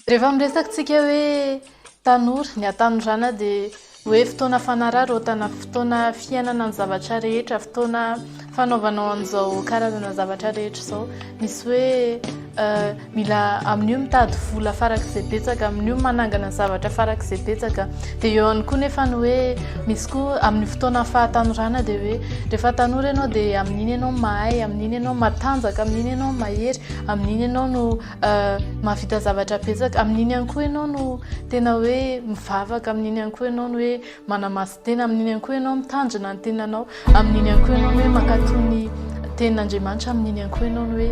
Rehefa miresakintsika hoe tanora ny atanorana dia hoe fotoana fanarary otana fotoana fiainana ny zavatra rehetra fotoana fanaovanao an'izao karazana zavatra rehetra izao misy hoe mila amin'io mitady vola farak'izay betsaka amin'io manangana zavatra farak'izay betsaka dia eo ihany koa nefa ny hoe misy koa amin'ny fotoana fahatanorana dia hoe rehefa tanora ianao dia amin'iny ianao mahay amin'iny ianao matanjaka amin'iny ianao mahery amin'iny ianao no mahavita zavatra betsaka amin'iny ihany koa ianao no tena hoe mivavaka amin'iny ihany koa ianao no hoe manamaso tena amin'iny ihany koa ianao mitandrina ny tenanao amin'iny ihany koa ianao no hoe mankatony tenin'Andriamanitra amin'iny ihany koa ianao no hoe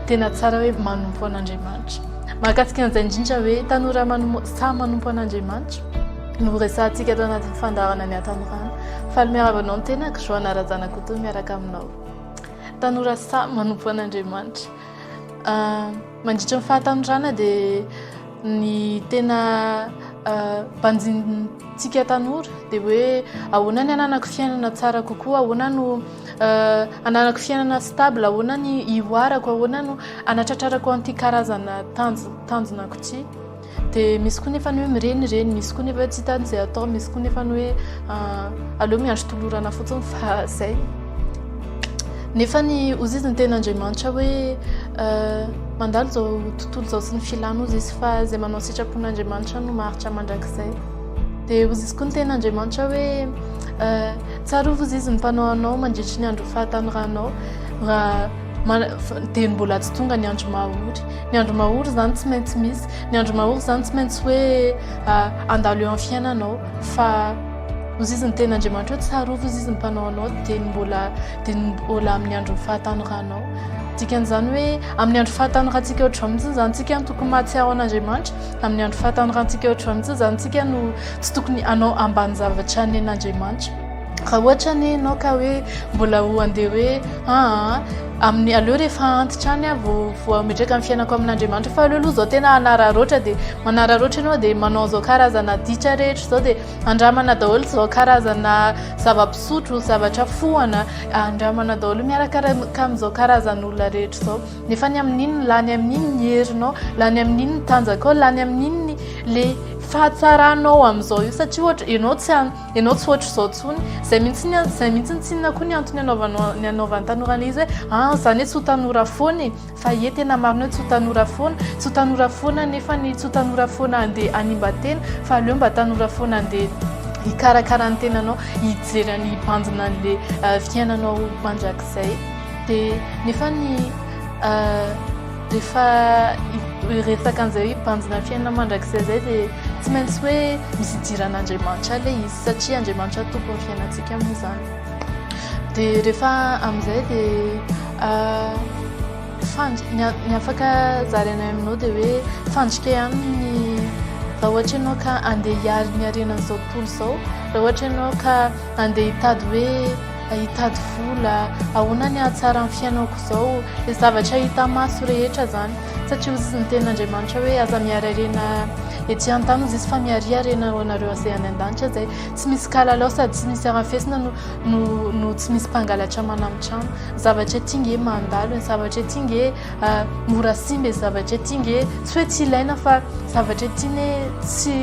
tena tsara hoe manompo an'Andriamanitra mahakasika an'izay indrindra hoe tanora samy manompo an'Andriamanitra no resahantsika tao anatin'ny fandaharana ny atanorana fa ny miarabanao ny tenako Joana Razanakoto miaraka aminao tanora samy manompo an'Andriamanitra mandritra ny fahatanorana dia ny tena mpanjintsika tanora dia hoe ahoana ny ananako fiainana tsara kokoa ahoana no ananako fiainana stable ahoana ny ioarako ahoana no anatratrarako an'ity karazana tanjonako ity dia misy koa nefa ny hoe mirenireny misy koa nefa tsy hitany izay atao misy koa nefa ny hoe aleo miandro tolorana fotsiny fa zay nefa ny ozy izy ny ten'Andriamanitra hoe mandalo zao tontolo zao sy ny filana ozy izy fa zay manao sitrapon'Andriamanitra no maharitra mandrakizay dia ozy izy koa ny ten'Andriamanitra hoe tsarovy ozy izy ny mpanao anao mandritry ny andro fahatanorana raha dia mbola tsy tonga ny andro mahory zany tsy maintsy misy ny andro mahory zany tsy maintsy hoe andalo eo amin'ny fiainanao fa ozy izy ny ten'Andriamanitra hoe tsarovy ozy izy ny mpanao anao dia mbola amin'ny andro fahatanorana dikan'izany hoe amin'ny andro fahatanorantsika ohatranao mihitsy zany tsika no tokony mahatsiaro an'Andriamanitra amin'ny andro fahatanorantsika ohatranao mihitsy zany tsika no tsy tokony anao ambany zavatra ny an'Andriamanitra raha ohatra ny ianao ka hoe mbola ho andeha hoe amin'ny aleo rehefa antitra any vao mitraka amin'ny fiainako amin'Andriamanitra fa aleo aloha zao tena hanararoatra dia manararoatra ianao dia manao zao karazana ditra rehetra zao dia andramana daholo zao karazana zava-pisotro zavatra fohana andramana daholo miaraka amin'izao karazan'olona rehetra zao nefa ny amin'iny lany amin'iny ny herinao lany amin'iny ny tanjakao lany amin'iny le fahatsaranao amin'izao io satria ohatra ianao tsy ohatra izao tsony zay mihitsy tsy inona koa ny antony anaovan'ny tanorana izy hoe zany hoe tsy ho tanora foana fa ie tena marina hoe tsy ho tanora foana tsy ho tanora foana nefa ny tsy ho tanora foana andeha animba tena fa aleo mba tanora foana andeha hikarakara ny tenanao hijery ny hibanjina an'le fiainanao mandrakizay dia nefa ny rehefa resaka an'izay hoe hibanjina fiainana mandrakizay zay dia tsy maintsy hoe misy idiran'Andriamanitra ilay izy satria Andriamanitra tompo ny fiainantsika moa zany dia rehefa amin'izay dia ny afaka zaraina aminao dia hoe fandrika ihany ny raha ohatra ianao ka andeha hiary ny harenan'izao tontolo izao raha ohatra ianao ka andeha hitady hoe hitady vola ahoana ny hahatsara ny fiainako izao dia zavatra hita maso rehetra zany satria ozy izy ny ten'Andriamanitra hoe aza miary harena ety an-tany ozy izy fa miary harena ho anareo izay any an-danitra zay tsy misy kalalao sady tsy misy arafesina no tsy misy mpangalatra manambitrano zavatra tinge mandalo zavatra tinge mora simba zavatra tinge tsy hoe tsy ilaina fa zavatra tiany tsy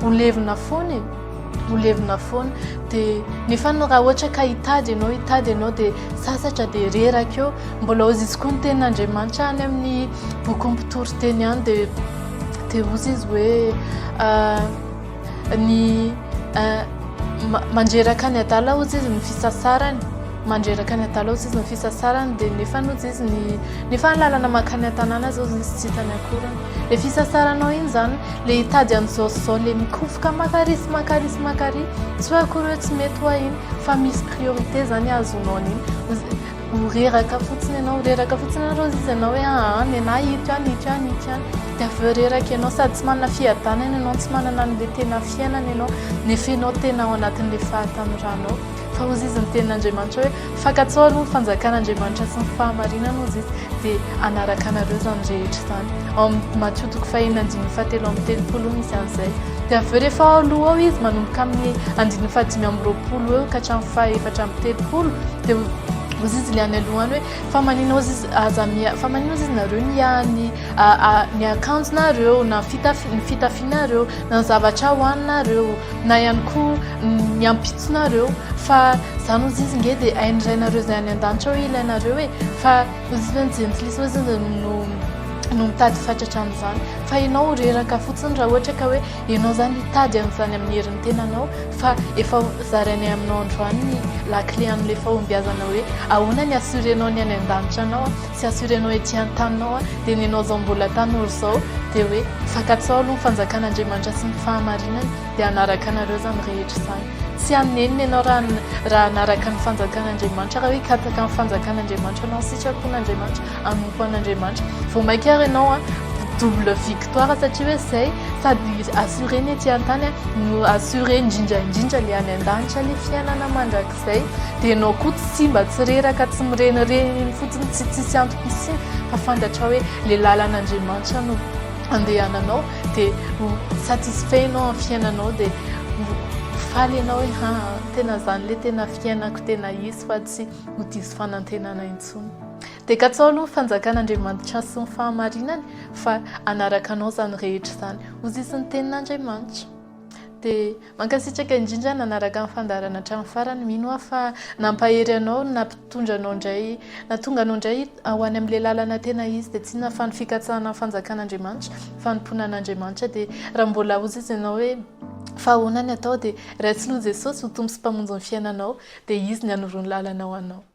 olevina foana olevina foana dia nefa raha ohatra ka hitady ianao dia sasatra dia reraka eo mbola ozy izy koa ny ten'Andriamanitra any amin'ny boky mpitori teny any dia ozy izy hoe ny mandreraka ny adala ozy izy ny fisasarany mandreraka ny adala ozy izy ny fisasarany dia nefa ozy izy nefa ny lalana makany an-tanàna zao ozy izy tsy hitany akorany le fisasaranao iny zany le hitady an'izao zao le mikofoka makary tsy hoe akory hoe tsy mety hoa iny fa misy priorité zany azonao an'iny reraka fotsiny ianao ozy izy ianao hoe nena hito ihany dia aveo reraka ianao sady tsy manana fiadanana ianao tsy manana n'le tena fiainana ianao nefa ianao tena ao anatin'le fahatanoranao fa ozy izy ny ten'Andriamanitra hoe fankatsao aloha ny fanjakan'Andriamanitra sy ny fahamarinana ozy izy dia anaraka anareo zany rehetra zany ao amin'ny Matthieu 5:7-7 misy an'izay dia aveo rehefa ao aloha ao izy manomboka amin'ny 5:5 eo ka hatramin'ny 7:30 dia ozy izy le any alohany hoe fa maninao izy aza fa maninao izy nareo ny akanjonareo na ny fitafianareo na ny zavatra hoaninareo na ihany koa ny ampitsonareo fa zany ozy izy nge dia haindrainareo zay any an-danitra hoe ilainareo hoe fa ozy izy nijentilisa ozy no mitady fatratra amin'izany fa ianao reraka fotsiny raha ohatra ka hoe ianao zany hitady an'izany amin'ny herin'ny tenanao fa efa zarainy aminao androany ny lakle an'le fahombiazana hoe ahoana ny assurenao ny any an-danitra anao sy assurenao ety an-taninao dia ny anao zao mbola tanora zao dia hoe fakatsao aloha ny fanjakan'Andriamanitra sy ny fahamarinany dia anaraka anareo zany rehetra izany sy anenina ianao raha anaraka ny fanjakan'Andriamanitra raha hoe kataka ny fanjakan'Andriamanitra anao sitrapon'Andriamanitra anompo an'Andriamanitra vao mainka ary ianao double victoire satria hoe zay sady assure ny ety an-tany no assure indrindraindrindra le any an-danitra le fiainana mandrakizay dia ianao koa tsy mba tsy reraka tsy mirenireny fotsiny tsy tsisy antom-pisiny fa fantatra hoe le lalan'Andriamanitra no andehananao dia satisfait ianao amin'ny fiainanao dia faly ianao hoe tena zany le tena fiainako tena izy fa tsy ho diso fanantenana intsony dia katsao aloha ny fanjakan'Andriamanitra sy ny fahamarinany fa anaraka anao zany rehetra zany ozy izy ny tenin'Andriamanitra dia mankasitraka indrindra nanaraka ny fandarana hatramin'ny farany mino aho fa nampahery anao nampitondra anao indray natonga anao indray ho any amin'ilay lalana tena izy dia tsy nafa ny fikatsahana ny fanjakan'Andriamanitra fa nimponan'Andriamanitra dia raha mbola ozy izy ianao hoe fa ahoana ny atao dia raitsy loha Jesosy ho tompo sy mpamonjy ny fiainanao dia izy ny anoro ny lalanao anao